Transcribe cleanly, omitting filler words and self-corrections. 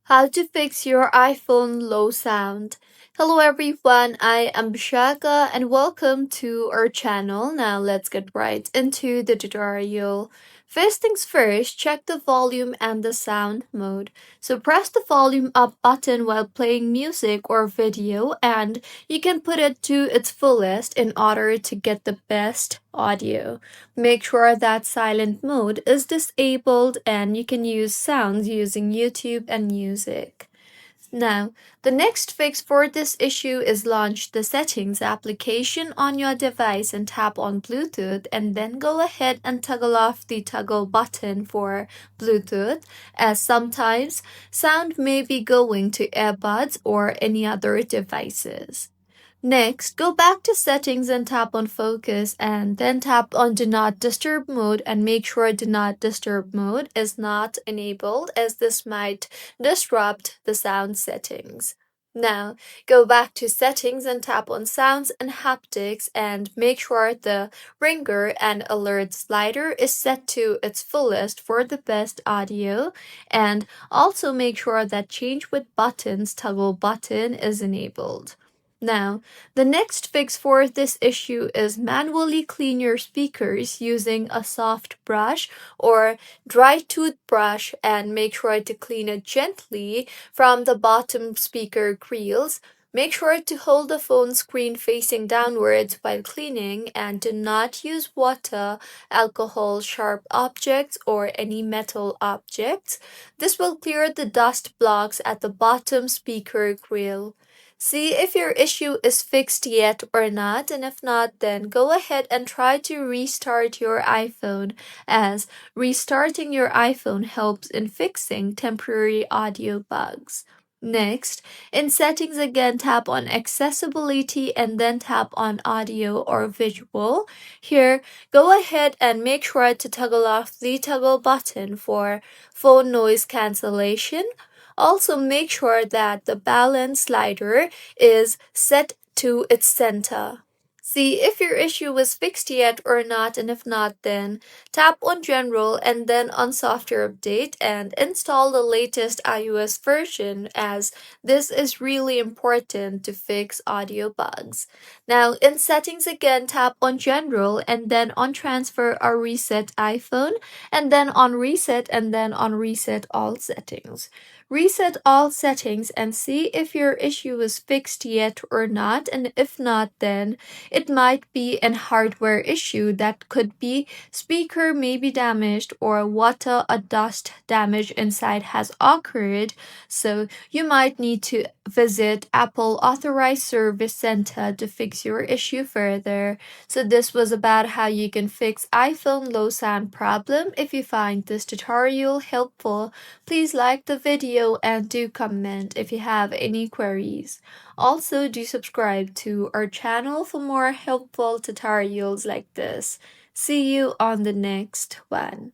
How to fix your iPhone low sound. Hello everyone, I am Bishaka and welcome to our channel. Now let's get right into the tutorial. First things first, check the volume and the sound mode. So press the volume up button while playing music or video and you can put it to its fullest in order to get the best audio. Make sure that silent mode is disabled and you can use sounds using YouTube and music. Now, the next fix for this issue is launch the settings application on your device and tap on Bluetooth and then go ahead and toggle off the toggle button for Bluetooth as sometimes sound may be going to earbuds or any other devices. Next, go back to settings and tap on focus and then tap on do not disturb mode and make sure do not disturb mode is not enabled as this might disrupt the sound settings. Now, go back to settings and tap on sounds and haptics and make sure the ringer and alert slider is set to its fullest for the best audio and also make sure that change with buttons toggle button is enabled. Now, the next fix for this issue is manually clean your speakers using a soft brush or dry toothbrush and make sure to clean it gently from the bottom speaker grills. Make sure to hold the phone screen facing downwards while cleaning and do not use water, alcohol, sharp objects, or any metal objects. This will clear the dust blocks at the bottom speaker grill. See if your issue is fixed yet or not, and if not, then go ahead and try to restart your iPhone, as restarting your iPhone helps in fixing temporary audio bugs. Next, in settings again, tap on accessibility and then tap on audio or visual. Here, go ahead and make sure to toggle off the toggle button for phone noise cancellation. Also, make sure that the balance slider is set to its center. See if your issue was fixed yet or not, and if not, then tap on General and then on Software Update and install the latest iOS version, as this is really important to fix audio bugs. Now, in Settings again, tap on General and then on Transfer or Reset iPhone, and then on Reset and then on Reset All Settings. Reset all settings and see if your issue is fixed yet or not, and if not, then it might be an hardware issue that could be speaker may be damaged or water or dust damage inside has occurred, so you might need to visit Apple Authorized Service Center to fix your issue further. So this was about how you can fix iPhone low sound problem. If you find this tutorial helpful, please like the video and do comment if you have any queries. Also, do subscribe to our channel for more helpful tutorials like this. See you on the next one.